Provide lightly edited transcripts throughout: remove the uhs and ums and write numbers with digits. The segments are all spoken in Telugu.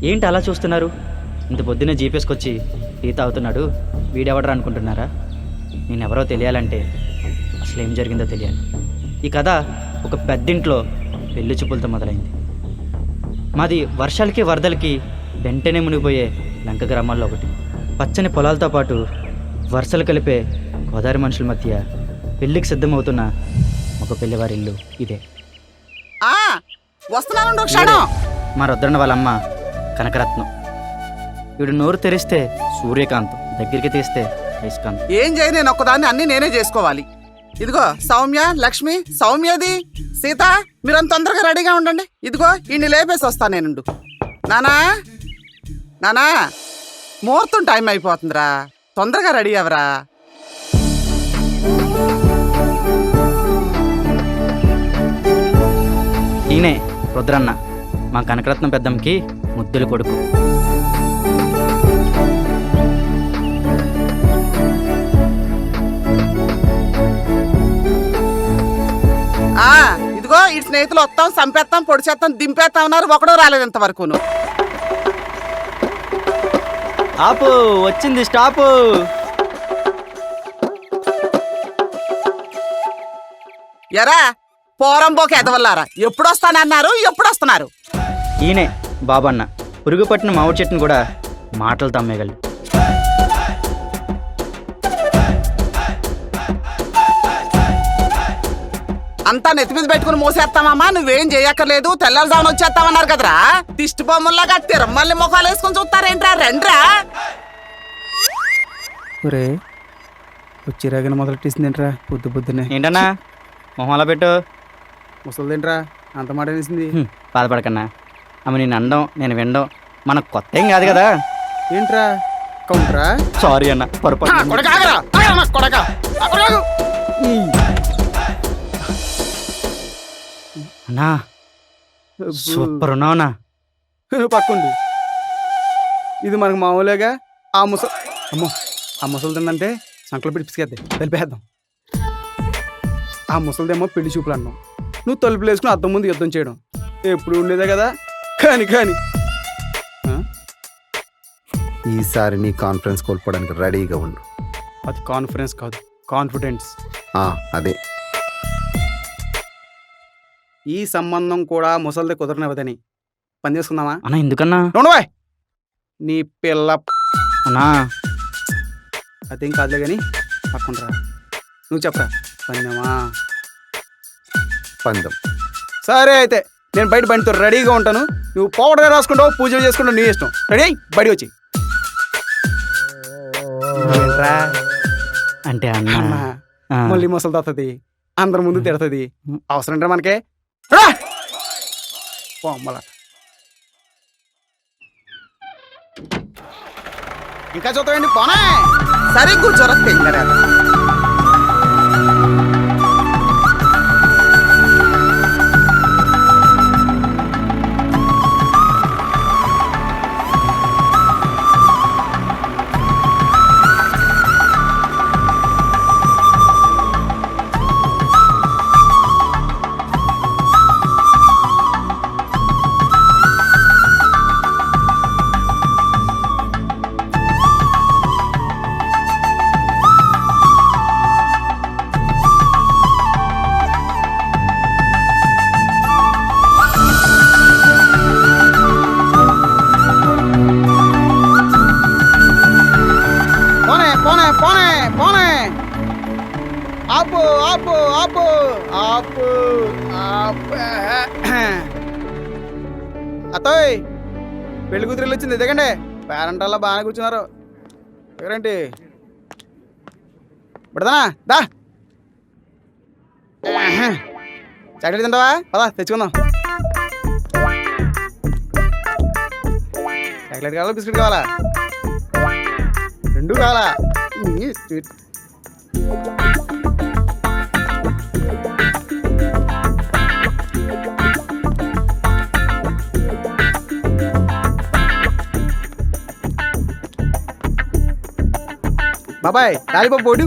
ఏంటి అలా చూస్తున్నారు? ఇంత పొద్దున్నే జీపేసుకొచ్చి టీ తాగుతున్నాడు, వీడెవడరా అనుకుంటున్నారా? నేనెవరో తెలియాలంటే అసలు ఏం జరిగిందో తెలియాలి. ఈ కథ ఒక పెద్దింట్లో పెళ్లి చూపులతో మొదలైంది. మాది వర్షాలకి వరదలకి వెంటనే మునిగిపోయే లంక గ్రామాల్లో ఒకటి. పచ్చని పొలాలతో పాటు వరుసలు కలిపే గోదావరి మనుషుల మధ్య పెళ్ళికి సిద్ధమవుతున్న ఒక పెళ్లివారి ఇల్లు ఇదే. వస్తున్నాను క్షణం. మా రుద్రన్న వాళ్ళమ్మ కనకరత్నం. వీడు నోరు తెరిస్తే సూర్యకాంతం, దగ్గరికి తీస్తే అయస్కాంతం. ఏం చేయ, నేను ఒక్కదాన్ని అన్ని నేనే చేసుకోవాలి. ఇదిగో సౌమ్య, లక్ష్మి, సౌమ్యది, సీత, మీరంత తొందరగా రెడీగా ఉండండి. ఇదిగో ఇన్ని లేపేసి వస్తా నేనుండు. నానా నానా, ముహూర్తం టైం అయిపోతుందిరా, తొందరగా రెడీ అవరా. ఈయనే రుద్రన్న, మా కనకరత్నం పెద్దమ్మకి ముద్దుల కొడుకు. ఇదిగో ఈ స్నేహితులు వస్తాం, సంపేస్తాం, పొడి చేస్తాం, దింపేస్తాం ఉన్నారు, ఒకడో రాలేదు ఇంతవరకును. ఆపు, వచ్చింది స్టాపు. ఎరా పోరంబోకి ఎదవల్లారా, ఎప్పుడు వస్తానన్నారు, ఎప్పుడు వస్తున్నారు? ఈయనే బాబన్న, పురుగు పట్టిన మామిడి చెట్టును కూడా మాటలతో అమ్మేయగలడు. అంతా నెత్తి మీద పెట్టుకుని మోసేస్తామమ్మా, నువ్వేం చేయక్కర్లేదు, తెల్లారుజామున వచ్చేస్తామన్నారు కదరా. దిష్టి బొమ్మల్లాగా తిరమల్లి ముఖాలు వేసుకొని చూస్తారేంట్రా, రండ్రా. ఒరే వచ్చిరాగిన మొదలెట్టేసిందేంట్రా పొద్దు పొద్దునే. ఏంటన్నా మొహంలో పెట్టు? ముసలిదేంట్రా అంత మాట అనేసింది? బాధపడకన్నా, ఆమె నేను అనడం నేను వినడం మనకు కొత్త ఏం కాదు కదా. ఏంట్రా కౌంట్రా? సారీ అన్న, పొరపాటు. అన్నా సూపర్ ఉన్నావునా. పక్కండి, ఇది మనకు మామూలుగా. అమ్మో ఆ ముసలి తిందంటే సంకలు పెట్టి పిసికేద్దాం, తెలిపేద్దాం. ఆ ముసలిదేమో పెళ్లి చూపులు అన్నాం, నువ్వు తలుపులు వేసుకుని అద్దం ముందు యుద్ధం చేయడం ఎప్పుడు ఉండేదే కదా. కానీ ఈసారి నీ కాన్ఫిడెన్స్ కోల్పోవడానికి రెడీగా ఉండు. అది కాన్ఫిడెన్స్ కాదు, కాన్ఫిడెన్స్. అదే ఈ సంబంధం కూడా ముసలిదే కుదరనివ్వదని పని చేసుకుందామా? అన్నా ఎందుకన్నా? నీ పిల్ల అన్నా అదేం కాదులే కానీ పక్కుండ్రా, నువ్వు చెప్పరా పందెమా? పందెం. సరే అయితే నేను బయట బండితో రెడీగా ఉంటాను, నువ్వు పౌడర్ రాసుకుంటావు, పూజలు చేసుకుంటావు, నీ ఇష్టం. రెడీ, బయట వచ్చి. అంటే అన్నా మళ్ళీ ముసలి తత్తది, అందరి ముందు తిడుతుంది, అవసరం అంటే మనకే. ఇంకా చూద్దామండి, పోనా సరే కూర్చోరా తెంగరా. ఆపు ఆపు ఆపు ఆపు ఆపు. అత్తోయ్ పెళ్లి కూతురు వచ్చింది, దిగండి. పేరెంటల్లా బాగానే కూర్చున్నారు, ఎవరేంటి పెడతానా? దా చాక్లెట్ తింటావా? పదా తెచ్చుకుందాం. చాక్లెట్ కావాలా, బిస్కెట్ కావాలా? రెండు కావాలా? బాబాయ్ లాలిపాప్ పోడు.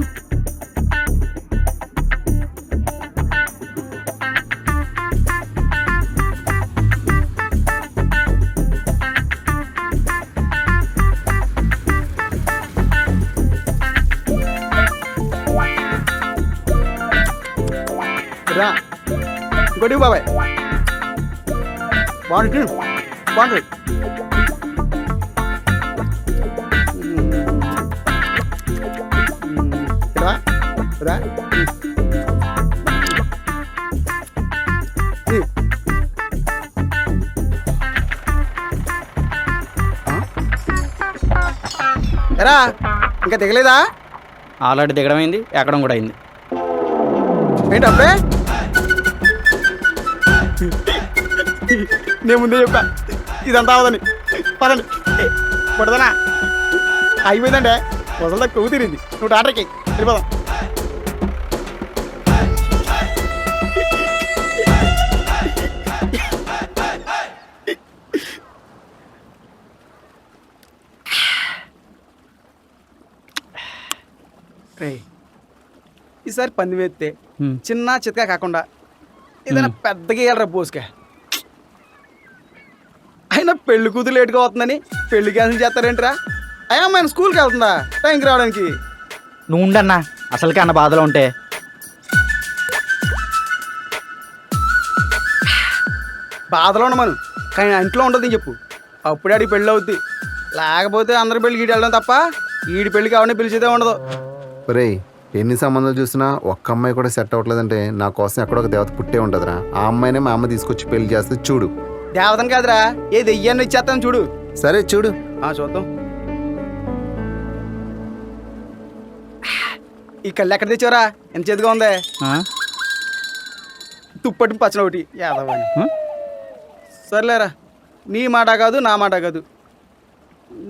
రా ఇంకోటి బాబాయ్ బాగుంటుంది బాగుంటుంది రా రా ఎరా ఇంకా దిగలేదా ఆల్రెడీ దిగడం అయింది, ఎక్కడం కూడా అయింది. ఏంటి అప్పుడే నేను ముందే చెప్పా ఇదంతా అవదని పదండి కొడదనా అయిపోయిందంటే వసలదా కొవ్వు తిరిగింది నువ్వు డాక్టర్కి వెళ్ళిపోదాం ఈసారి పంది వేస్తే చిన్న చితకా కాకుండా ఏదైనా పెద్దగా వేయాలరా పోసుకా అయినా పెళ్లి కూతురు లేటుగా అవుతుందని పెళ్లి క్యాన్సిల్ చేస్తారేంట్రా అయినా మన స్కూల్కి వెళ్తుందా టైంకి రావడానికి నువ్వు ఉండన్నా అసలుకే అన్న బాధలో ఉంటే. బాధలో ఉండమను కానీ ఇంట్లో ఉండదని చెప్పు అప్పుడే ఆడికి పెళ్ళి అవుద్ది లేకపోతే అందరి పెళ్ళికి ఈడు వెళ్ళడం తప్ప ఈడి పెళ్ళికి ఎవరిని పిలిచేదే ఉండదు. ఒరేయ్ ఎన్ని సంబంధాలు చూసినా ఒక్క అమ్మాయి కూడా సెట్ అవ్వట్లేదంటే నా కోసం ఎక్కడో ఒక దేవత పుట్టే ఉంటుందిరా. ఆ అమ్మాయినే మా అమ్మ తీసుకొచ్చి పెళ్లి చేస్తే చూడు. దేవతను కాదురా ఏ దెయ్యాన్ని ఇచ్చేస్తాను చూడు. సరే చూడు. చూద్దాం. ఈ కళ్ళు ఎక్కడ తెచ్చావరా ఎంత చేతిగా ఉందే తుప్పటి పచ్చన ఒకటి యాదవాణి. సర్లేరా నీ మాట కాదు నా మాట కాదు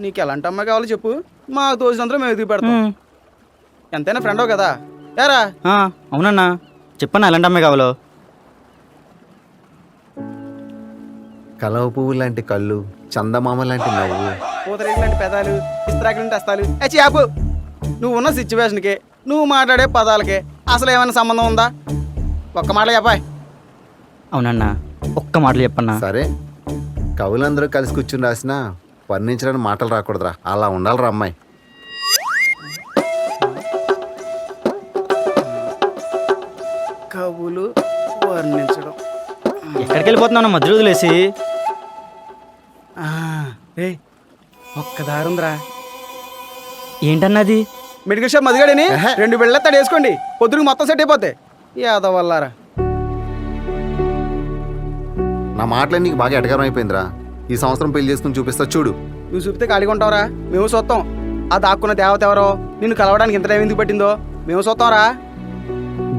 నీకు ఎలాంటి అమ్మాయి కావాలో చెప్పు మాకు తోచినంతలో మేము ఎదుగు పెడతాం. ఎంతైనా ఫ్రెండో కదా యారా. అవునన్నా చెప్పన్నా ఎలాంటి అమ్మాయి కావాలో. కలవ పువ్వు లాంటి కళ్ళు, చందమామ లాంటి నవ్వు, పూతరేగి లాంటి పెదాలు, ఇస్త్రాకులు లాంటి హస్తాలు. ఆపు నువ్వు ఉన్న సిచ్యువేషన్కి నువ్వు మాట్లాడే పదాలకే అసలు ఏమైనా సంబంధం ఉందా? ఒక్క మాట చెప్పాయ్. అవునన్నా ఒక్క మాటలు చెప్పన్నా. సరే కవులందరూ కలిసి కూర్చుని రాసినా వర్ణించడానికి మాటలు రాకూడదురా. అలా ఉండాలిరా అమ్మాయి. కవులు వర్ణించడం ఎక్కడికి వెళ్ళిపోతున్నావు మధ్య రోజులేసి? రే ఒక్క దారుందిరా. ఏంటన్నది? మెడికల్ షాప్ మదిగాడని 2 బిళ్ళెత్తాడు వేసుకోండి పొద్దుకు మొత్తం సెట్ అయిపోతాయి. యాదవ్ వల్లారా నా మాటలే నీకు బాగా ఎటకారం అయిపోయిందిరా. ఈ సంవత్సరం పెళ్లి చేసుకుని చూపిస్తా చూడు. నువ్వు చూపితే ఖాళీగా ఉంటావురా మేము చూస్తాం. ఆ దాక్కున్న దేవత ఎవరో నిన్ను కలవడానికి ఇంత టైం ఎందుకు పట్టిందో మేము చూస్తాంరా.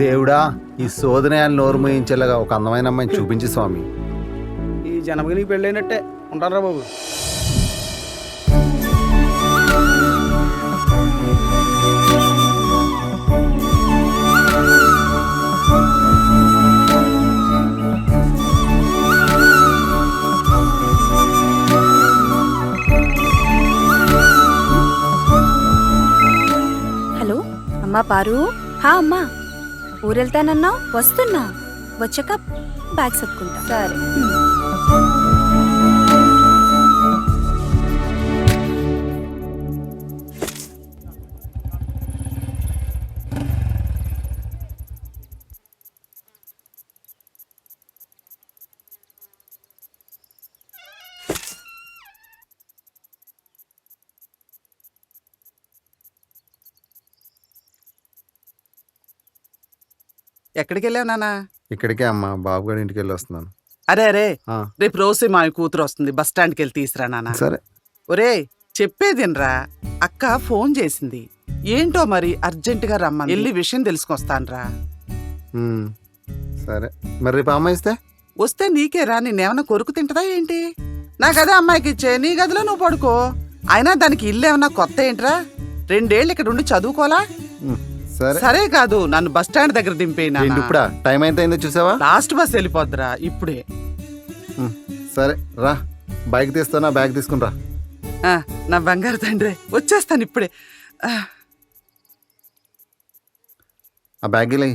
దేవుడా ఈ శోధనయాన్ని నోరు మోయించేలాగా ఒక అందమైన అమ్మాయిని చూపించి స్వామి. ఈ జనమకి నీకు పెళ్ళైనట్టే ఉంటానరా బాబు. హలో అమ్మా పారు. అమ్మా ఊరెళ్తానన్నా వస్తున్నా వచ్చాక బ్యాగ్ సర్దుకుంటా. సరే ఎక్కడికి వెళ్ళావు నాన్న? ఇక్కడికే అమ్మ బాబుగారి ఇంటికి వెళ్ళి వస్తున్నాను. అరే అరే రేపు రోజు మా కూతురు వస్తుంది, బస్ స్టాండ్కి వెళ్ళి తీసురా నాన్న. సరే. ఒరే చెప్పేదినరా, అక్క ఫోన్ చేసింది. ఏంటో మరి అర్జెంటుగా రమ్మని వెళ్ళి విషయం తెలుసుకొస్తానరా. సరే మరి రేపు అమ్మాయి ఇస్తే వస్తే నీకేరా, నేనేమన్నా కొరుకు తింటదా ఏంటి? నా గదే అమ్మాయికి ఇచ్చే, నీ గదిలో నువ్వు పడుకో. అయినా దానికి ఇల్లు ఏమన్నా కొత్త ఏంట్రా? 2 ఏళ్ళు ఇక్కడ ఉండి చదువుకోలా? సరే కాదు నన్ను బస్ స్టాండ్ దగ్గర దింపేనా? ఇప్పుడా టైం ఎంత అయిందో చూసావా? లాస్ట్ బస్ వెళ్ళిపోద్దిరా ఇప్పుడే. సరే రా బైక్ తీస్తానా, బ్యాగ్ తీసుకుని రా. నా బంగారు తండ్రి వచ్చేస్తాను ఇప్పుడే. ఆ బ్యాగ్ ఇలా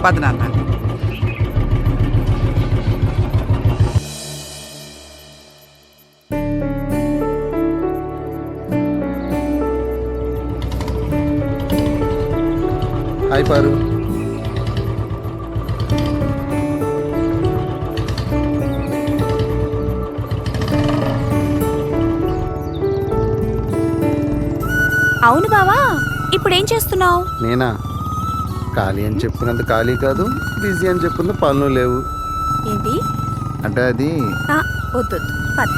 పద నాన్న. హాయ్ పారు. అవును బావా, ఇప్పుడు ఏం చేస్తున్నావు? నేనా? ఖాళీ అని చెప్పుకున్నంత ఖాళీ కాదు, బిజీ అని చెప్పుకున్న పనులు లేవు. ఏంటి? అంటే అది వద్దు పద.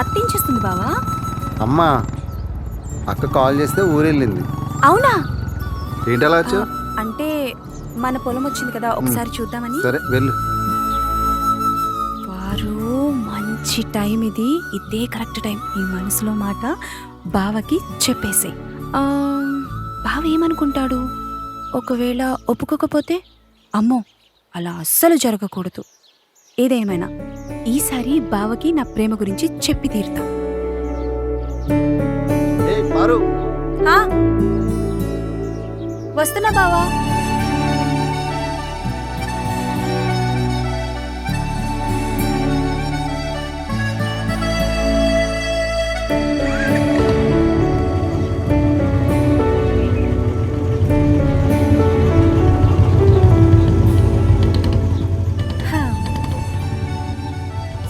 అత్తేం చేస్తుంది బావా? అమ్మా, అక్క కాల్ చేస్తే ఊరెళ్ళింది. అవునా? ఏంటి అలా వచ్చావు? అంటే మన పొలం వచ్చింది కదా, ఒకసారి చూద్దామని. సరే వెళ్ళు. వారు మంచి టైం ఇది, ఇదే కరెక్ట్ టైం. ఈ మనసులో మాట బావకి చెప్పేసాయి. బావ ఏమనుకుంటాడు? ఒకవేళ ఒప్పుకోకపోతే? అమ్మో, అలా అస్సలు జరగకూడదు. ఏదేమైనా ఈసారి బావకి నా ప్రేమ గురించి చెప్పి తీరుతా. ఏయ్ పారు. వస్తున్నా బావా.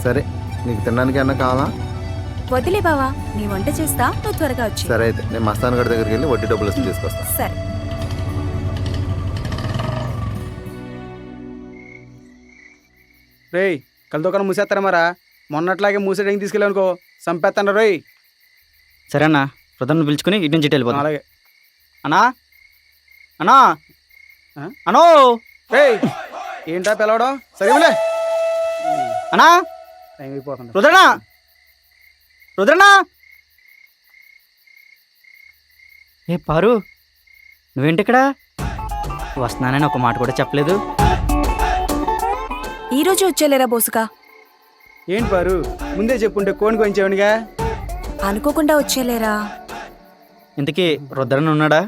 సరే, నీకు తినడానికి అన్న కావాలా? వదిలే బావా, నీ వంట చేస్తా, నువ్వు త్వరగా వచ్చి. సరే అయితే నేను మస్తాన్ గడి దగ్గరికి వెళ్ళి వడ్డీ డబ్బులు వస్తే తీసుకొస్తా. సరే. రేయ్, కలదొకను మూసేస్తారా మరా? మొన్నట్లాగే మూసేయడానికి తీసుకెళ్ళానుకో చంపేస్తాను రోయ్. సరే అన్న, ప్రధాన్ని పిలుచుకుని ఇటు నుంచి ఇటు వెళ్ళిపోతాం. అలాగే. అన్నా అన్నా ఆ? అనో రేయ్, ఏంటా పిలవడం? సరేలే, అన్నా టైం అయిపోతుంది. రుద్రనా రుద్రనా. ఏ పారు, నువ్వేంటి ఇక్కడ? వస్తున్నానని ఒక మాట కూడా చెప్పలేదు. ఈరోజు వచ్చేలేరా బోసుకా? ఏంటి పారు, ముందే చెప్పుంటే కోని కొంచెవనిగా. అనుకోకుండా వచ్చేలేరా? ఇంతకీ రుద్రన్ ఉన్నాడా?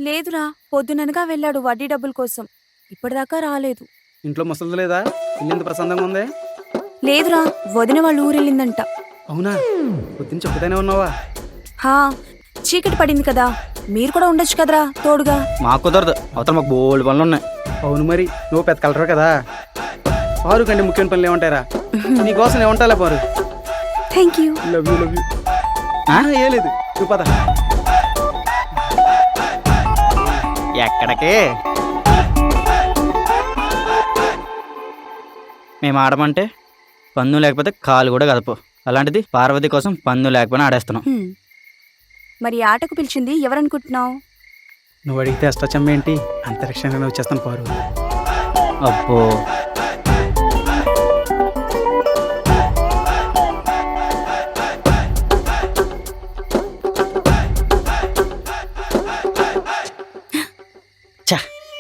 లేదురా, పొద్దుననగా వెళ్ళాడు వడ్డీ డబ్బుల కోసం. ఇప్పటిదాకా రాలేదు. ఇంట్లో ముసలి లేదా? ఇల్లు ప్రశాంతంగా ఉంది. లేదురా, వదిన వాళ్ళ ఊరెళ్ళిందంట. అవునా? పొద్దున్న చెప్పుతానే ఉన్నావా? హా, చీకటి పడింది కదా, మీరు కూడా ఉండొచ్చు కదరా తోడుగా. మాకు కుదరదు, అవతల మాకు బోల్డ్ పనులు ఉన్నాయి. అవును మరి, నువ్వు పెద్ద కలరు కదా. పారు కంటే ముఖ్యమైన పనులు ఏమంటారా? నీకోసం ఏమంటాలే పారు. Thank you. Love you love you. ఏ లేదు, నువ్వు పద. ఎక్కడికి? మేము ఆడమంటే పన్ను లేకపోతే కాలు కూడా కదపు. అలాంటిది పార్వతి కోసం పన్ను లేకపోయినా ఆడేస్తున్నాం. మరి ఈ ఆటకు పిలిచింది ఎవరనుకుంటున్నావు? నువ్వు అడిగితే అష్టచమ్మ ఏంటి, అంతరిక్షంగానే వచ్చేస్తాను పారు. అబ్బో,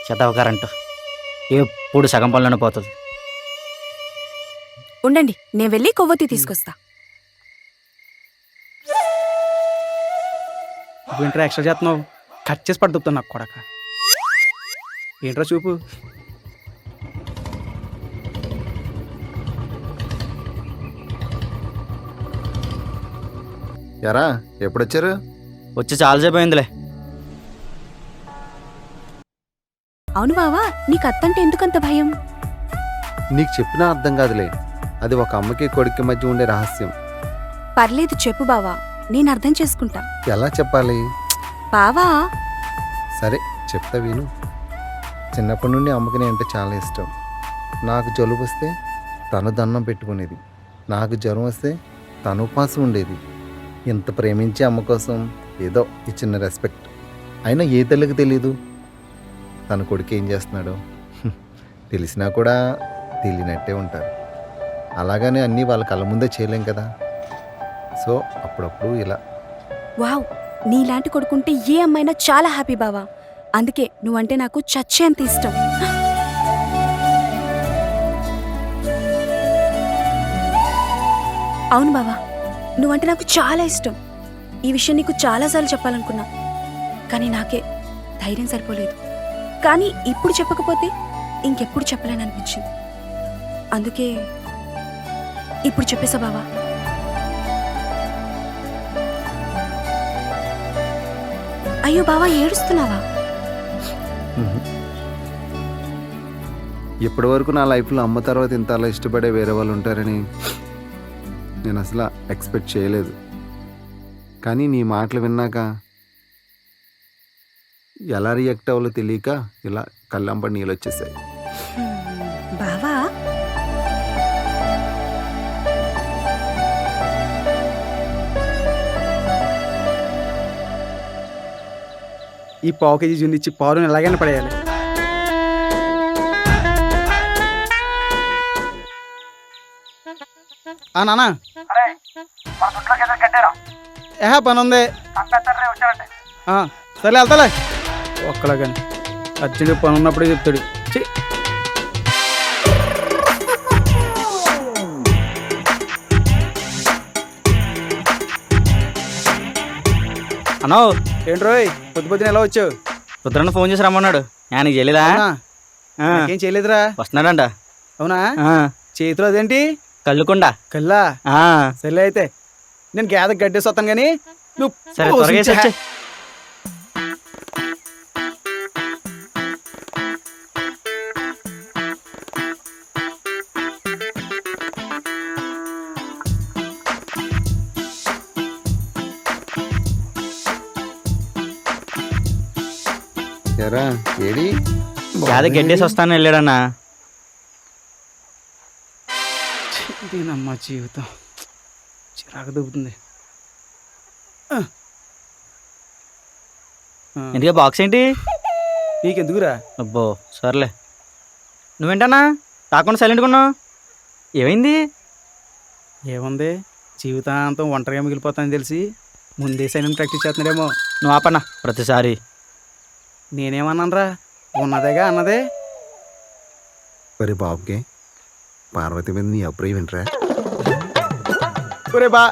చదవ కరెంటు ఎప్పుడు సగం పనులను పోతుంది. ఉండండి, నేను వెళ్ళి కొవ్వొత్తి తీసుకొస్తా. ఏంట్రా ఎక్స్ట్రా చేస్తున్నావు? కట్ చేసి పడుతుంది నాకు కొడక. ఏంట్రా చూపు. ఎరా ఎప్పుడొచ్చారు? వచ్చి చాలాసేపు అయిందిలే. అవును బావా, నీకు అత్తంటే ఎందుకంత భయం? నీకు చెప్పినా అర్థం కాదులే, అది ఒక అమ్మకి కొడుక్కి మధ్య ఉండే రహస్యం. పర్లేదు చెప్పు బావా, నేను అర్థం చేసుకుంటా. ఎలా చెప్పాలి? బావా. సరే చెప్తా విను. చిన్నప్పటి నుండి అమ్మకి నేను అంటే చాలా ఇష్టం. నాకు జలుబు వస్తే తను దండం పెట్టుకునేది, నాకు జ్వరం వస్తే తను ఉపాసం ఉండేది. ఇంత ప్రేమించే అమ్మ కోసం ఏదో ఈ చిన్న రెస్పెక్ట్. అయినా ఏ తల్లికి తెలీదు తన కొడుకు ఏం చేస్తున్నాడో. తెలిసినా కూడా తెలియనట్టే ఉంటారు. అలాగనే అన్నీ వాళ్ళ కళ్ళ ముందే చేయలేం కదా. సో అప్పుడప్పుడు ఇలా. వావ్, నీలాంటి కొడుకుంటే ఏ అమ్మైనా చాలా హ్యాపీ బావా. అందుకే నువ్వంటే నాకు చచ్చేంత ఇష్టం. అవును బావా, నువ్వంటే నాకు చాలా ఇష్టం. ఈ విషయం నీకు చాలాసార్లు చెప్పాలనుకున్నా, కానీ నాకే ధైర్యం సరిపోలేదు. కానీ ఇప్పుడు చెప్పకపోతే ఇంకెప్పుడు చెప్పలేననిపించింది. అందుకే ఇప్పుడు చెప్పేసా బావా. అయ్యో బావా ఏడుస్తున్నావా? ఇప్పటి వరకు నా లైఫ్లో అమ్మ తర్వాత ఇంత అలా ఇష్టపడే వేరే వాళ్ళు ఉంటారని నేను అసలు ఎక్స్పెక్ట్ చేయలేదు. కానీ నీ మాటలు విన్నాక ఎలా రియాక్ట్ అవ్వాలో తెలియక ఇలా కళ్ళంపడి నీళ్ళు వచ్చేసాయి. బావా ఈ పావు కేజీ జున్ను ఇచ్చి పావుని ఎలాగైనా పడేయాలి. నానా పని ఉంది. సరే వెళ్తాలే. ఒక్కలా కానీ అర్జెంట్ పని ఉన్నప్పుడే చెప్తాడు. అన్నో ఏంట్రోయ్ పొద్దు పొద్దున ఎలా వచ్చావు? రుద్రన్న ఫోన్ చేసి రమ్మన్నాడు. ఆయనకి చేయలేదా? ఏం చేయలేదురా. వస్తున్నాడంట. అవునా? ఆ, చేతిలో అదేంటి? కళ్ళుకుండా. కల్లా. ఆ, సరే అయితే నేను గేద గడ్డేసి వస్తాను కానీ నువ్వు సరే త్వరగా వేసి వచ్చేయ్. ఎరా ఏడి యాద గడ్డేసి వస్తాను వెళ్ళాడన్నా. ఇదేనమ్మా జీవితం, చిరాకు దుబ్బుతుంది. ఎందుకే బాక్స్ ఏంటి? నీకెందుకురా? అబ్బో సర్లే. నువ్వేంటన్నా రాకుండా సైలెంట్గా ఉన్నావు? ఏమైంది? ఏముంది, జీవితాంతం ఒంటరిగా మిగిలిపోతానని తెలిసి ముందే సైలెంట్ ప్రాక్టీస్ చేస్తున్నాడేమో. నువ్వు ఆపన్నా ప్రతిసారి. నేనేమన్నానరా, ఉన్నదేగా అన్నదే. మరి బాబుకి పార్వతి మీద నీ అభిప్రాయం వింటరా? ఒరే బా,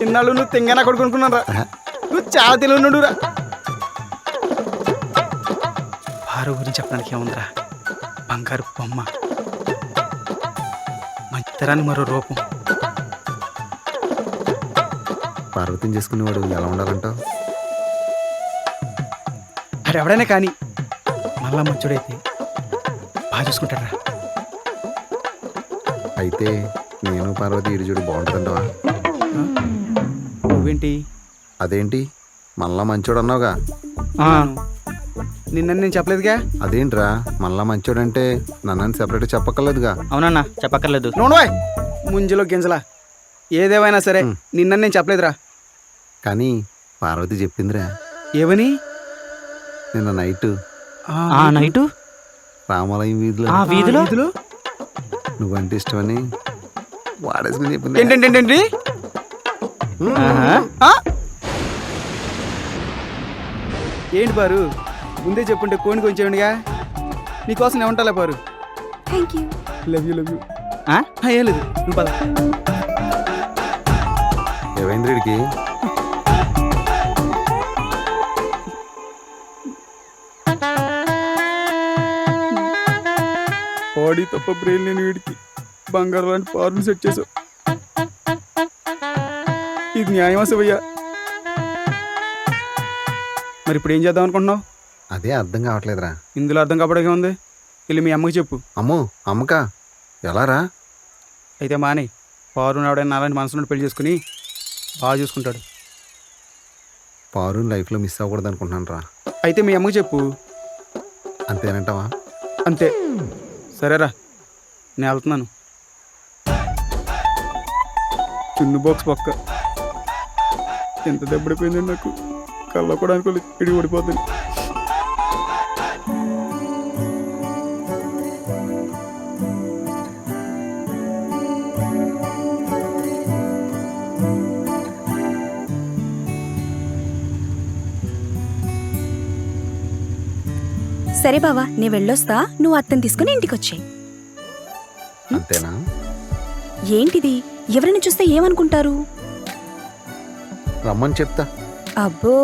ఇన్నాళ్ళు నువ్వు తెంగానా కొడుకునుకున్నారా? నువ్వు చాలా తెలియనుడురా. వారు గురించి చెప్పడానికి ఏముందిరా, బంగారు బొమ్మ, మంచితరాన్ని మరో రూపం. పార్వతిని చేసుకునేవాడు ఎలా ఉండాలంటావు? ఆడెవడైనా కానీ మళ్ళా మంచుడైతే బాగా చూసుకుంటారా. అయితే నేను పార్వతి ఇరుజుడు బాగుంటుందంటవా? నువ్వేంటి? అదేంటి మళ్ళా మంచోడు అన్నావుగా? నిన్న నేను చెప్పలేదుగా. అదేంట్రా మళ్ళా మంచోడంటే నన్ను సెపరేట్ చెప్పక్కర్లేదుగా? అవునన్నా చెప్పక్కర్లేదు. నోడవాయ్ ముంజలో గింజలా. ఏదేమైనా సరే నిన్న నేను చెప్పలేదురా. కానీ పార్వతి చెప్పిందిరా. ఏమని? నిన్న నైట్ నైటు రామాలయం వీధిలో వీధిలో నువ్వంటే ఇష్టమని వాడేసుకుని చెప్పింది. ఏంటంటే ఏంటి పారు, ముందే చెప్పుంటే కోని కొంచెంగా నీకోసం ఏమంటాలే పారు. Thank you. Love you love you. ఏం లేదు, నువ్వు పద. ఏమైంద్రుడికి? బాడీ తప్ప బ్రెయిన్ లేని వీడికి బంగారు లాంటి పారుని సెట్ చేసావు. ఇది న్యాయమా శివయ్య? మరి ఇప్పుడు ఏం చేద్దాం అనుకుంటున్నావు? అదే అర్థం కావట్లేదురా. ఇందులో అర్థం కావడానికి ఉంది. వెళ్ళి మీ అమ్మకి చెప్పు. అమ్మో అమ్మకా? ఎలారా? అయితే మానే, పారు ఎవడైనా అలాంటి మనసులో పెళ్లి చేసుకుని బాగా చూసుకుంటాడు. పారు లైఫ్లో మిస్ అవ్వకూడదు అనుకుంటున్నాను రా. అయితే మీ అమ్మకి చెప్పు. అంతేనంటావా? అంతే. సరేరా, నేను వెళ్తున్నాను. చున్ను బాక్స్ పక్క ఎంత దెబ్బడిపోయిందండి నాకు. కళ్ళ కూడా అనుకోలేదు, ఇడిగి ఓడిపోతుంది. సరే బావా, నేను వెళ్ళొస్తా, నువ్వు అత్తని తీసుకుని ఇంటికి వచ్చాయి. అంతేనా? ఏంటిది, ఎవరిని చూస్తే ఏమనుకుంటారు? రమ్మని చెప్తా. అబ్బో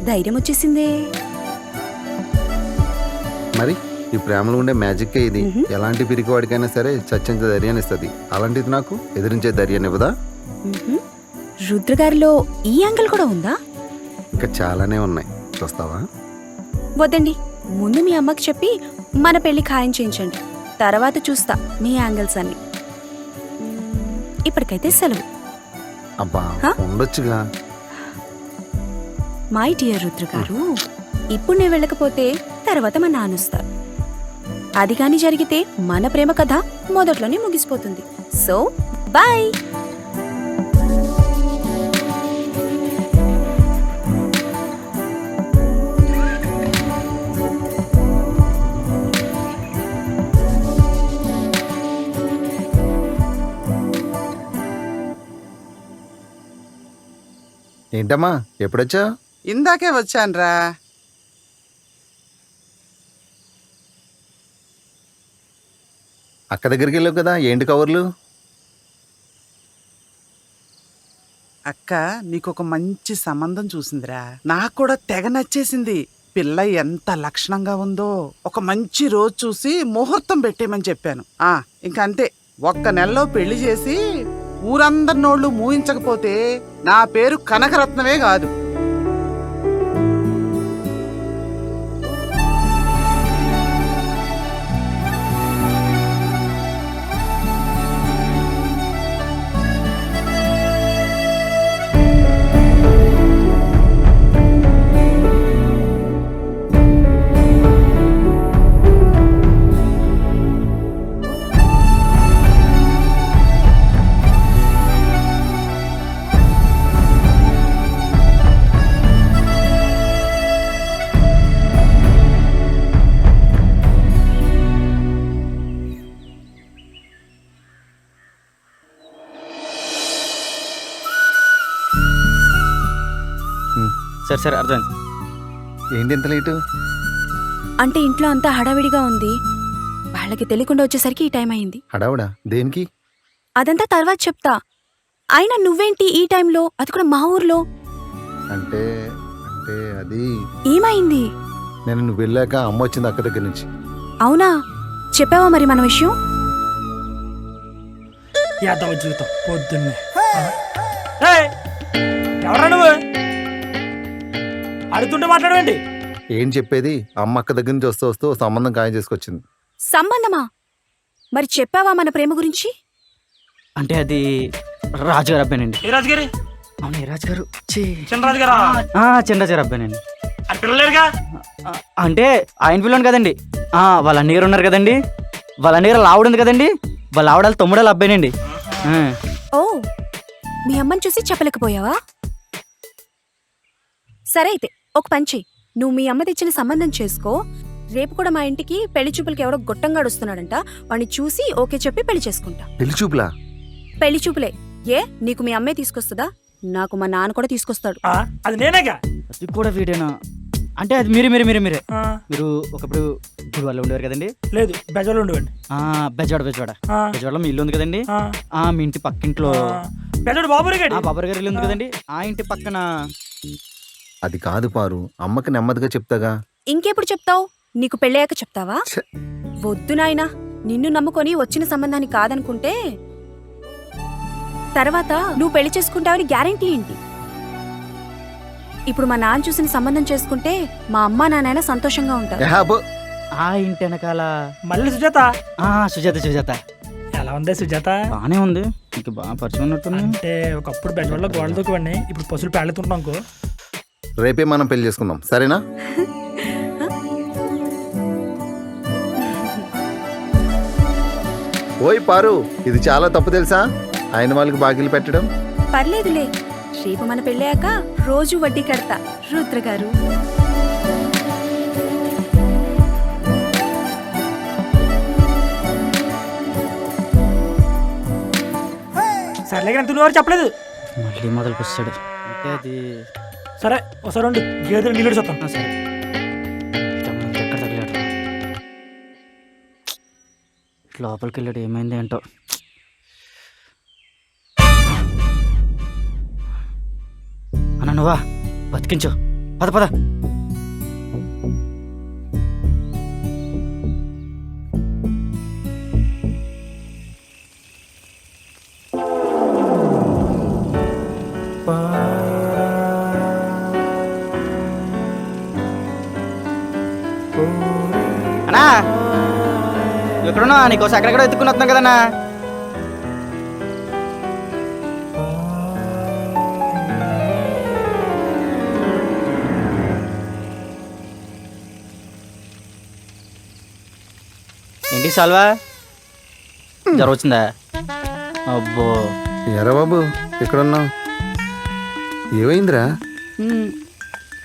ధైర్యం వచ్చేసిందే. మరి ఈ ప్రేమలో ఉండే మ్యాజిక్ ఇది. ఎలాంటి పిరికివాడికైనా సరే చచ్చేంత ధైర్యాన్ని ఇస్తుంది. అలాంటిది నాకు ఎదిరించే ధైర్యాన్ని ఇవ్వదా? రుద్రగారిలో ఈ యాంగిల్ కూడా ఉందా? ఇంకా చాలానే ఉన్నాయి. చూస్తావా? వద్దండి, ముందు మీ అమ్మకి చెప్పి మన పెళ్లి ఖాయం చేయించండి. తర్వాత చూస్తా మీ యాంగిల్స్ అన్ని. ఇప్పటికైతే సెలవు. అబ్బా హ? ఉండొచ్చుగా. మై డియర్ రుద్ర గారు, ఇప్పుడు నేను వెళ్ళకపోతే తర్వాత మా నాన్న వస్తారు. అది కానీ జరిగితే మన ప్రేమ కథ మొదట్లోనే ముగిసిపోతుంది. So bye. ఏంటమ్మా ఎప్పుడొచ్చా? ఇందాకే వచ్చానురా. అక్క దగ్గరికి వెళ్ళావు కదా, ఏంటి కవర్లు? అక్క నీకొక మంచి సంబంధం చూసిందిరా. నాకు కూడా తెగ నచ్చేసింది. పిల్ల ఎంత లక్షణంగా ఉందో. ఒక మంచి రోజు చూసి ముహూర్తం పెట్టేయమని చెప్పాను. ఇంక అంతే, ఒక్క నెలలో పెళ్లి చేసి ఊరందరి నోళ్ళు మూయించకపోతే నా పేరు కనకరత్నమే కాదు. సరే సరే అర్థమైంది. ఏంటి ఇంత లేటు? అంటే ఇంట్లో అంతా హడావిడిగా ఉంది. వాళ్ళకి తెలియకుండా వచ్చేసరికి ఈ టైం అయింది. హడావుడా దేనికి? అదంతా తర్వాత చెప్తా. అయినా నువ్వేంటి ఈ టైంలో, అది కూడా మా ఊర్లో? అంటే అంటే అది ఏమైంది? నేను నువ్వు వెళ్ళాక అమ్మ వచ్చింది అక్క దగ్గర నుంచి. అవునా, చెప్పావా మరి మన విషయం? యాదవ జీవితం పొద్దున్నే. ఎవరా నువ్వు? అడుగుతుంటే మాట్లాడవండి. ఏం చెప్పేది? అమ్మ అక్క దగ్గర నుంచి వస్తూ వస్తూ సంబంధం ఖాయం చేసుకొచ్చింది. సంబంధమా? మరి చెప్పావా మన ప్రేమ గురించి? అంటే అది రాజుగారు అబ్బాయినండి. ఏ రాజుగారి? అవును, ఏ రాజుగారు? చిన్నరాజు గారా? చిన్నరాజుగారు అబ్బాయినండి. అది పిల్లలేరుగా? అంటే ఆయన పిల్లని కదండి. వాళ్ళ అన్నగారు ఉన్నారు కదండి, వాళ్ళ అన్నగారు ఆవిడ ఉంది కదండి, వాళ్ళ ఆవిడ తమ్ముడాల అబ్బాయినండి. ఓ, మీ అమ్మని చూసి చెప్పలేకపోయావా? సరే అయితే ఒక పని చెయ్యి. నువ్వు మీ అమ్మ తెచ్చిన సంబంధం చేసుకో. రేపు కూడా మా ఇంటికి పెళ్లి చూపులకి ఎవడో గొట్టంగాడు వస్తున్నాడంట. వాడిని చూసి ఓకే చెప్పి పెళ్లి చేసుకుంటా. పెళ్లి చూపులా? పెళ్లి చూపులే. ఏ, నీకు మీ అమ్మే తీసుకొస్తుందా? నాకు మా నాన్న కూడా తీసుకొస్తాడు. అది నేనేగా. అది కూడా వీడేనా? అంటే అది మీరే మీరే మీరే మీరే ఆ, మీరు ఒకప్పుడు గుడివాళ్ళు ఉండేవారు కదండి. లేదు బెజవాళ్ళు ఉండేవాడిని. బెజవాడ బెజవాడ ఆ, బెజవాడలో మీ ఇల్లు ఉంది కదండి. ఆ, మీ ఇంటి పక్కింట్లో బెజవాడు బాబురి గాడి. బాబర్ గారి ఇల్లు ఉంది కదండి. ఆ ఇంటి పక్కన. అది కాదు పారు, అమ్మకి నెమ్మదిగా చెప్తాగా. ఇంకెప్పుడు చెప్తావు? నీకు పెళ్ళయ్యాక చెప్తావా? ఛే! వద్దు నాయనా, నిన్ను నమ్ముకొని వచ్చిన సంబంధాన్ని కాదనుకుంటే తర్వాత నువ్వు పెళ్లి చేసుకుంటావని గ్యారెంటీ ఏంటి? ఇప్పుడు మా నాన్న చూసిన సంబంధం చేసుకుంటే మా అమ్మ నాన్న సంతోషంగా ఉంటారు. ఏహాబో! ఆ ఇంటి వెనకాల మళ్ళీ సుజాత. సుజాత సుజాత ఎలా ఉంది సుజాత? బానే ఉంది. నీకు బాగా పరిచయం ఉన్నట్టుంది. అంటే ఒకప్పుడు బెజవాడలో గోడల దూకివాడిని, ఇప్పుడు పశువులు పేళ్తుంటాం అనుకో. రేపే మనం పెళ్లి చేసుకుందాం, సరేనా? ఓయ్ పారు, ఇది చాలా తప్పు తెలుసా? ఆయన వాళ్ళకి బాకీలు పెట్టడం. పర్లేదులే, రేపు మన పెళ్ళయ్యాక రోజు వడ్డీ కడతా రుద్ర గారు. సర్లే కానీ నువ్వు ఎవరు చెప్పలేదు. మళ్ళీ మొదలుకి వస్తాడు. అంటే అది సరే ఒకసారి ఉండు, గేదెలు నీళ్ళు చూస్తాను. సరే. ఎక్కడ తగిలాడు? లోపలికి వెళ్ళాడు. ఏమైంది ఏంటో. అన్న నువ్వా? బతికించు. పద పద. ఎక్కడున్నా నీకోసం ఎక్కడెక్కడ ఎత్తుకుని వస్తున్నాం కదన్నా. ఏంటి సాల్వా జ్వరం వచ్చిందా? అబ్బో ఎరా బాబు ఎక్కడున్నావు? ఏమైందిరా?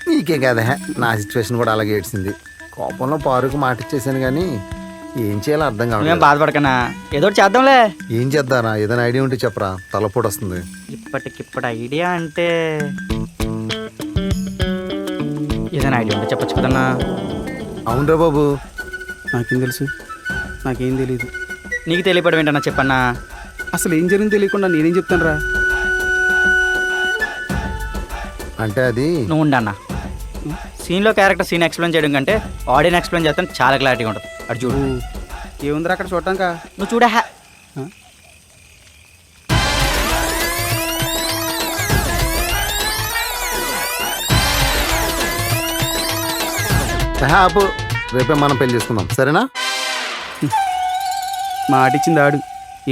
నీకే కదా, నా సిచ్యువేషన్ కూడా అలాగే ఏడ్చింది. కోపంలో పారుకు మాట ఇచ్చేసాను కానీ ఏం చేయాలో అర్థం నువ్వేం కావట్లేదు. బాధపడకనా, ఏదో ఒకటి చేద్దాంలే. ఏం చేద్దారా? ఏదైనా ఐడియా ఉంటే చెప్పరా, తలపోటు వస్తుంది. ఇప్పటికిప్పుడు ఐడియా అంటే ఏదైనా ఐడియా ఉంటే చెప్పొచ్చు కదన్నా. అవునరా బాబు, నాకేం తెలుసు? నాకేం తెలియదు. నీకు తెలియపడం ఏంటన్నా చెప్పన్నా. అసలు ఏం జరిగింది తెలియకుండా నేనేం చెప్తాను రా? అంటే అది నువ్వు ఉండన్నా. సీన్లో క్యారెక్టర్ సీన్ ఎక్స్ప్లెయిన్ చేయడం కంటే ఆడియన్ ఎక్స్ప్లెయిన్ చేస్తాను చాలా క్లారిటీగా ఉంటుంది. అటు చూడు. ఏముందిరా అక్కడ చూడటానికా? నువ్వు చూడ ఆపు, రేపే మనం పెళ్లి చేసుకుందాం సరేనా? మాట ఇచ్చింది ఆడు,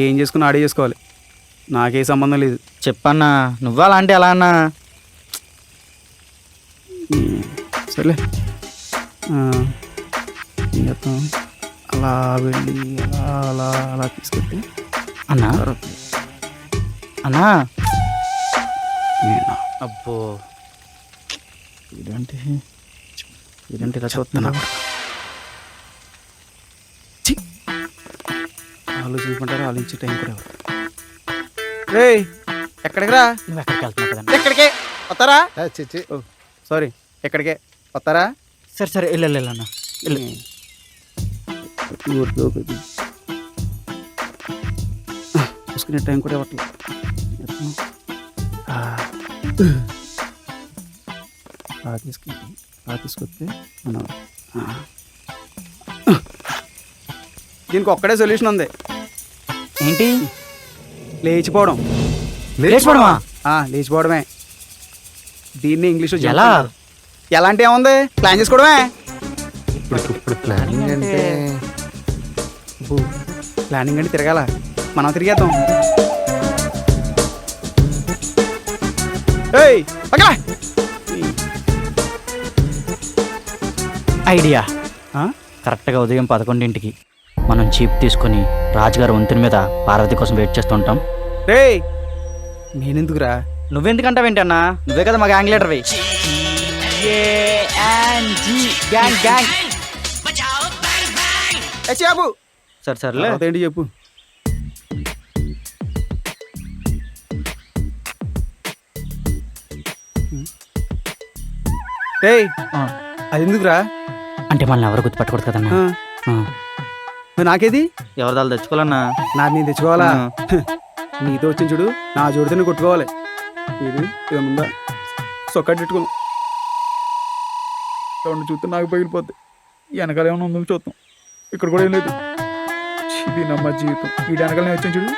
ఏం చేసుకుని ఆడే చేసుకోవాలి. నాకే సంబంధం లేదు. చెప్పన్నా. నువ్వు అలా అంటే ఎలా అన్నా? సర్లే, ఏం చేస్తాం? అలా వెళ్ళి అలా అలా అలా తీసుకెళ్తే అన్నా అన్నా నేనా? అబ్బో ఇదేంటి ఇదేంటి ఇలా చూస్తున్నా? ఆలోచించుకుంటారు, ఆలోచించే టైం కూడా ఎవరు? రేయ్ ఎక్కడికి రా? నువ్వు ఎక్కడికి వెళ్తున్నావు కదన్నా? ఎక్కడికే వస్తారా? చిచ్చి, ఓ సారీ, ఎక్కడికే వస్తారా? సరే సరే వెళ్ళు వెళ్ళు అన్న వెళ్ళు. చూసుకునే టైం కూడా ఇవ్వట్లేదు. తీసుకొస్తే మనం దీనికి ఒక్కడే సొల్యూషన్ ఉంది. ఏంటి? లేచిపోవడం. లేచిపోవడమా? లేచిపోవడమే. దీన్ని ఇంగ్లీష్లో ఎలా? ఎలా అంటే ఏముంది, ప్లాన్ చేసుకోవడమే. ఇప్పుడు ప్లానింగ్ అంటే ప్లానింగ్ అంటే తిరగాల, మనం తిరిగేద్దాం. ఏయ్ పక్కన. ఐడియా. కరెక్ట్గా ఉదయం 11ంటికి మనం జీప్ తీసుకొని రాజుగారు వంతెన మీద పార్వతి కోసం వెయిట్ చేస్తూ ఉంటాం. రేయ్ నేనెందుకురా? నువ్వెందుకంటావు ఏంటన్నా? నువ్వే కదా మా గ్యాంగ్ లీడర్వి. చెప్పు. సరే సర్లే. ఏంటి చెప్పు. రేయ్ అది ఎందుకురా? అంటే మనల్ని ఎవరు గుర్తుపట్టకూడదు కదన్నా. నాకేది? ఎవరిదాలు తెచ్చుకోవాలన్నా. నాది నేను తెచ్చుకోవాలా? నీతో వచ్చిన చూడు, నా జోడితో నువ్వు కొట్టుకోవాలి. ఇది ఏముందా సొక్కటి పెట్టుకో. చూడండి చూస్తే నాకు పగిలిపోద్ది. వెనకాల ఏమైనా ఉందో చూద్దాం. ఇక్కడ కూడా ఏం లేదు. ఇది నమ్మ జీవితం. ఈ వెనకాల నేను వచ్చాను చూడు.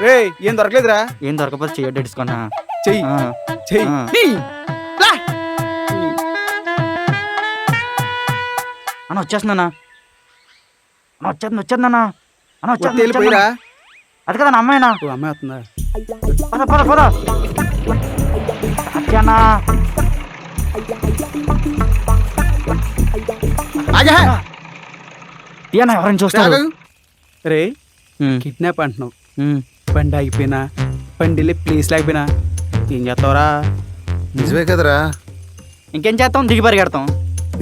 రే ఏం దొరకలేదురా? ఏం దొరకపోతే చెయ్యి ఇడుచుకున్నా. చెయ్యి చెయ్యి. అన్న వచ్చేస్తుందన్నా. వచ్చేస్తుందన్నా. అన్న వెళ్ళిపోయిరా? అది కదా అమ్మాయినా? అమ్మాయి వస్తుందా? పద పద పద. అచ్చన్నా ఏనా ఎవరైనా చూస్తారు? రే కిడ్నాప్ అంటున్నావు. బండి ఆగిపోయినా, బండి వెళ్ళి ప్లేస్ లేకపోయినా ఏం చేస్తావురా? నిజమే కదరా? ఇంకేం చేస్తాం? దిగి పరిగెడతాం.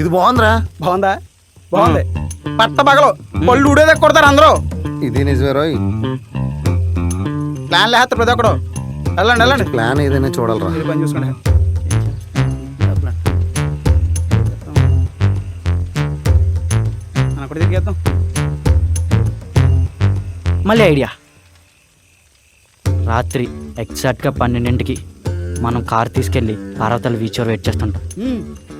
ఇది బాగుందిరా. బాగుందా? బాగుంది. పట్ట పగలు పళ్ళు ఊడేదే కొడతారు అందరూ. ఇది నిజమే రోయ్. ప్లాన్ లేస్తారు ప్రతి ఒక్కడు. వెళ్ళండి వెళ్ళండి. ప్లాన్ ఏదైనా చూడాలరా. ఇది పని చూసుకోండి. మనం కూడా తిరిగేద్దాం. మళ్ళీ ఐడియా. రాత్రి ఎగ్జాక్ట్గా 12ంటికి మనం కార్ తీసుకెళ్ళి పార్వతల బీచ్ వెయిట్ చేస్తుంటాం.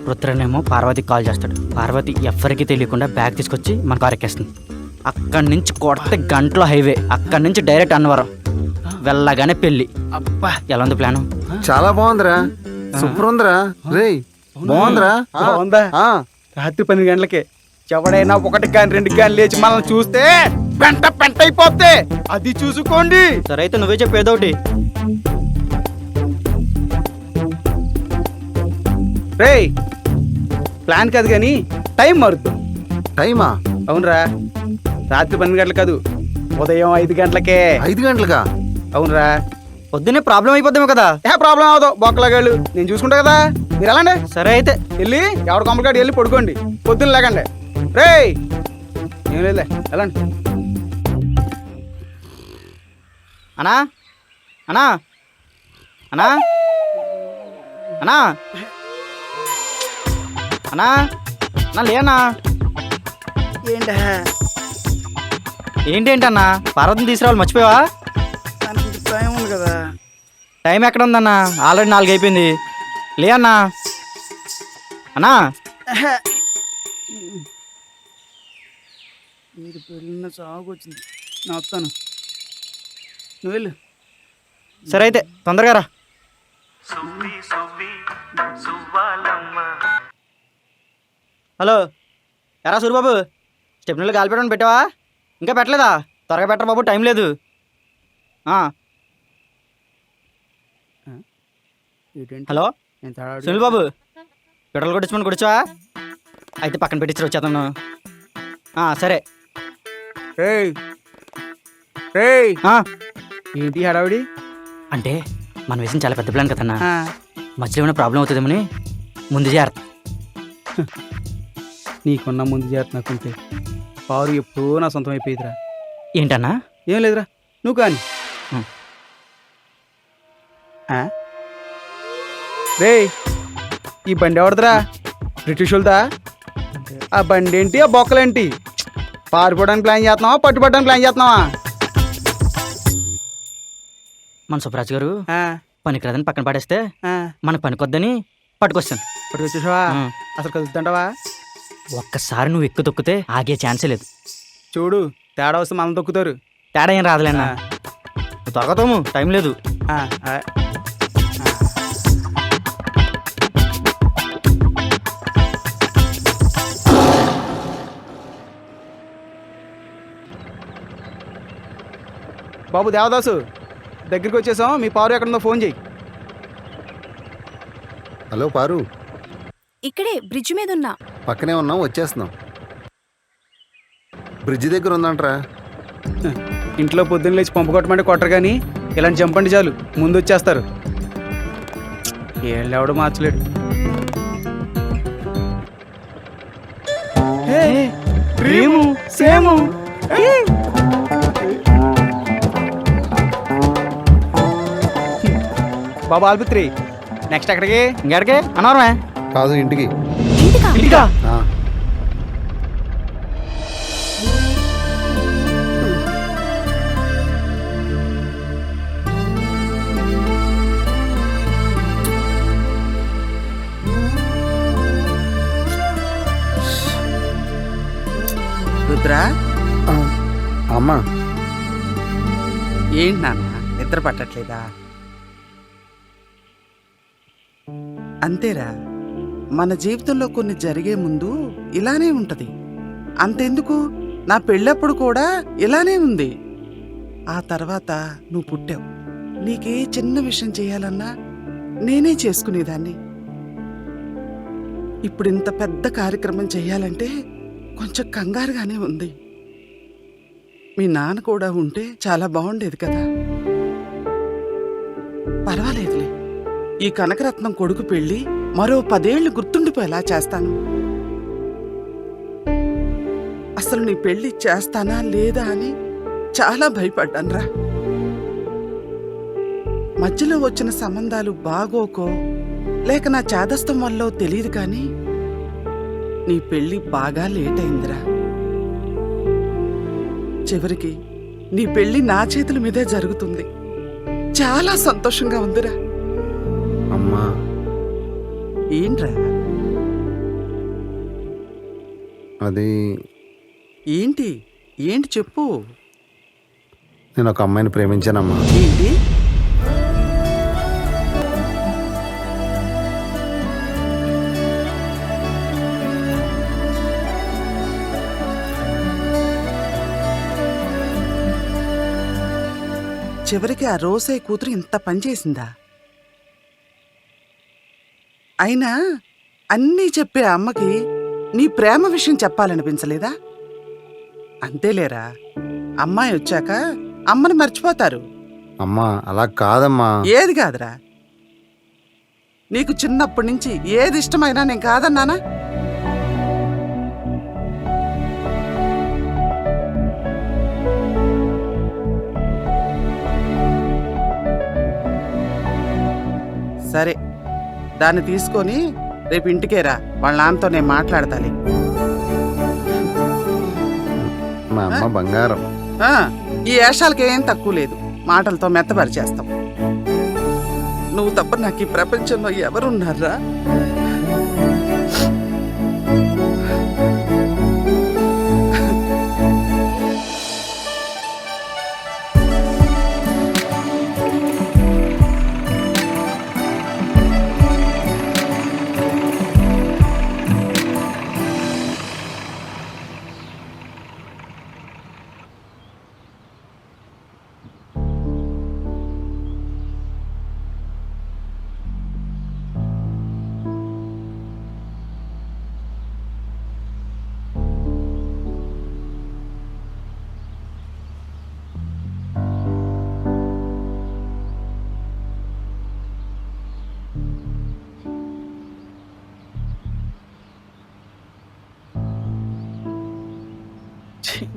రుద్రనేమో పార్వతికి కాల్ చేస్తాడు. పార్వతి ఎవ్వరికీ తెలియకుండా బ్యాగ్ తీసుకొచ్చి మన కార్ ఎక్కేస్తుంది. అక్కడి నుంచి కొడితే గంటలో హైవే. అక్కడి నుంచి డైరెక్ట్ అన్నవరం. వెళ్ళగానే పెళ్ళి. అబ్బా ఎలా ఉంది ప్లాను? చాలా బాగుందిరా. సూపర్ ఉందిరా. రే బాగుందిరా. బాగుందా? రాత్రి 12 గంటలకే ఎవడైనా ఒకటి కానీ రెండు కానీ లేచి మనల్ని చూస్తే పెంట పెంట అయిపోతే అది చూసుకోండి. సరే అయితే నువ్వే చెప్పు ఏదో ఒకటి. రేయ్ ప్లాన్ కాదు కానీ టైం మారుద్దాం. టైమా? అవునరా, రాత్రి 12 గంటలు కాదు, ఉదయం 5 గంటలకే. 5 గంటలుగా? అవునరా. పొద్దున్నే ప్రాబ్లం అయిపోద్దేమో కదా. ఏ ప్రాబ్లం అవదు, బొక్కలగాళ్ళు నేను చూసుకుంటా కదా. మీరు వెళ్ళండి, సరే అయితే. వెళ్ళి ఎవరి కొమ్మకాడు వెళ్ళి పడుకోండి, పొద్దున్న లేకండి. రేయ్ ఏం లేదులే, వెళ్ళండి. అనా అనా అనా అనా అనా అన్నా లేనా? ఏంటన్నా పార్వతిని తీసుకురావాలి మర్చిపోయావా? టైం ఉంది కదా. టైం ఎక్కడ ఉందన్నా? ఆల్రెడీ 4 అయిపోయింది. లే అన్నా. అన్నా మీరు పెళ్ళిన సాగు వచ్చింది, నేను వస్తాను, నువ్వు వెళ్ళు. సరే అయితే తొందరగా రా. హలో ఎరా సూరిబాబు, స్టెప్నీలో గాలి పెట్టమని పెట్టావా? ఇంకా పెట్టలేదా? త్వరగా పెట్టరా బాబు, టైం లేదు. హలో సునీల్ బాబు, పెట్రోల్ కొట్టించమని కొడిచావా? అయితే పక్కన పెట్టించి వచ్చేస్తాను. సరే. రేయ్ ఏంటి హడావిడి? అంటే మనం వేసిన చాలా పెద్ద ప్లాన్ కదన్నా, మధ్యలో ఏమైనా ప్రాబ్లం అవుతుందేమని ముందు జాగ్రత్త. నీకున్న ముందు జాగ్రత్త నాకుంటే పారు ఎప్పుడూ నా సొంతం అయిపోయిదిరా. ఏంటన్నా? ఏం లేదురా, నువ్వు కానీ. రేయ్ ఈ బండి ఎవడదురా? బ్రిటిష్ వాళ్ళదా? ఆ బండి ఏంటి, ఆ బొక్కలేంటి? పారిపోవడానికి ప్లాన్ చేస్తున్నావా, పట్టుబట్టడానికి ప్లాన్ చేస్తున్నావా? మన సుబ్బరాజు గారు పనికిరాదని పక్కన పడేస్తే మనకు పనికొద్దని పట్టుకొస్తాను. పట్టుకొచ్చేసావా? అసలు కలుగుతుంటావా? ఒక్కసారి నువ్వు ఎక్కువ తొక్కితే ఆగే ఛాన్సే లేదు. చూడు, తేడా వస్తే మనం తొక్కుతారు. తేడా ఏం రాదులేనా, త్వరగా తోము, టైం లేదు. బాబు దేవదాసు, దగ్గరికి వచ్చేసాం, మీ పారు ఎక్కడుందో ఫోన్ చేయి. హలో పారు, ఇక్కడే బ్రిడ్జ్ మీద ఉన్నా. పక్కనే ఉన్నాం, వచ్చేస్తున్నాం. బ్రిడ్జ్ దగ్గర ఉందంటరా. ఇంట్లో పొద్దున్న లేచి పంపు కొట్టమంటే కొట్టరు, కానీ ఇలాంటి చంపండి చాలు ముందు వచ్చేస్తారు. ఏళ్ళెవడు మార్చలేడు. సేము బాబు ఆల్పిత్రి, నెక్స్ట్ ఎక్కడికి? ఇంకెక్కడికి? అనవరమే. కాదు, ఇంటికి. ఇంటికా? ఆ. రుద్రా, అమ్మా ఏంటి నాన్న నిద్ర పట్టట్లేదా? అంతేరా, మన జీవితంలో కొన్ని జరిగే ముందు ఇలానే ఉంటది. అంతెందుకు, నా పెళ్ళప్పుడు కూడా ఇలానే ఉంది. ఆ తర్వాత నువ్వు పుట్టావు. నీకే చిన్న విషయం చేయాలన్నా నేనే చేసుకునేదాన్ని. ఇప్పుడు ఇంత పెద్ద కార్యక్రమం చేయాలంటే కొంచెం కంగారుగానే ఉంది. మీ నాన్న కూడా ఉంటే చాలా బాగుండేది కదా. పర్వాలేదులే, ఈ కనకరత్నం కొడుకు పెళ్ళి మరో 10 ఏళ్ళు గుర్తుండిపోయేలా చేస్తాను. అసలు నీ పెళ్లి చేస్తానా లేదా అని చాలా భయపడ్డానురా. మధ్యలో వచ్చిన సంబంధాలు బాగోకో లేక నా చాదస్తం వల్లో తెలియదు, కానీ నీ పెళ్లి బాగా లేట్ అయిందిరా. చివరికి నీ పెళ్లి నా చేతుల మీదే జరుగుతుంది. చాలా సంతోషంగా ఉందిరా. అమ్మా, ఏంట్రా? అది ఏంటి ఏంటి చెప్పు. నేను ఒక అమ్మాయిని ప్రేమించానమ్మా. ఏంటి? చివరికి ఆ రోసే కూతురు ఇంత పనిచేసిందా? అయినా అన్నీ చెప్పే అమ్మకి నీ ప్రేమ విషయం చెప్పాలనిపించలేదా? అంతేలేరా, అమ్మాయి వచ్చాక అమ్మని మర్చిపోతారు. అమ్మా అలా కాదమ్మా. ఏది కాదురా, నీకు చిన్నప్పటి నుంచి ఏది ఇష్టమైనా నేను కాదన్నానా? సరే, దాన్ని తీసుకొని రేపు ఇంటికే రా, వాళ్ళ నాన్నతో నేను మాట్లాడతాలి. మా అమ్మ బంగారం. ఆ, ఈ వేషాలకి ఏం తక్కువ లేదు, మాటలతో మెత్తపరిచేస్తాం. నువ్వు తప్ప నాకు ఈ ప్రపంచంలో ఎవరున్నారా?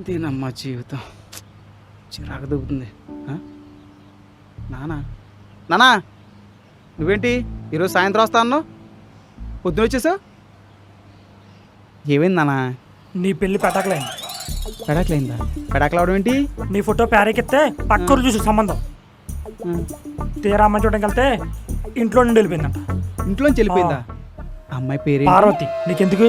దీనమ్మా జీవితం చిరాకు దుబ్బుతుంది. నానా నానా నువ్వేంటి ఈరోజు సాయంత్రం వస్తా అన్నావు, పొద్దున వచ్చేసావు? ఏమైంది నానా? నీ పెళ్లి పెటాకలైంది. పెడాకులైందా? పెడాకులు అవడం ఏంటి? నీ ఫోటో ప్యారెక్కిస్తే పక్కరు చూసి సంబంధం తీరా అమ్మాయి చూడడానికి వెళ్తే ఇంట్లో నుండి వెళ్ళిపోయిందంట. ఇంట్లోంచి వెళ్ళిపోయిందా? అమ్మాయి పేరు పార్వతి. నీకెందుకు?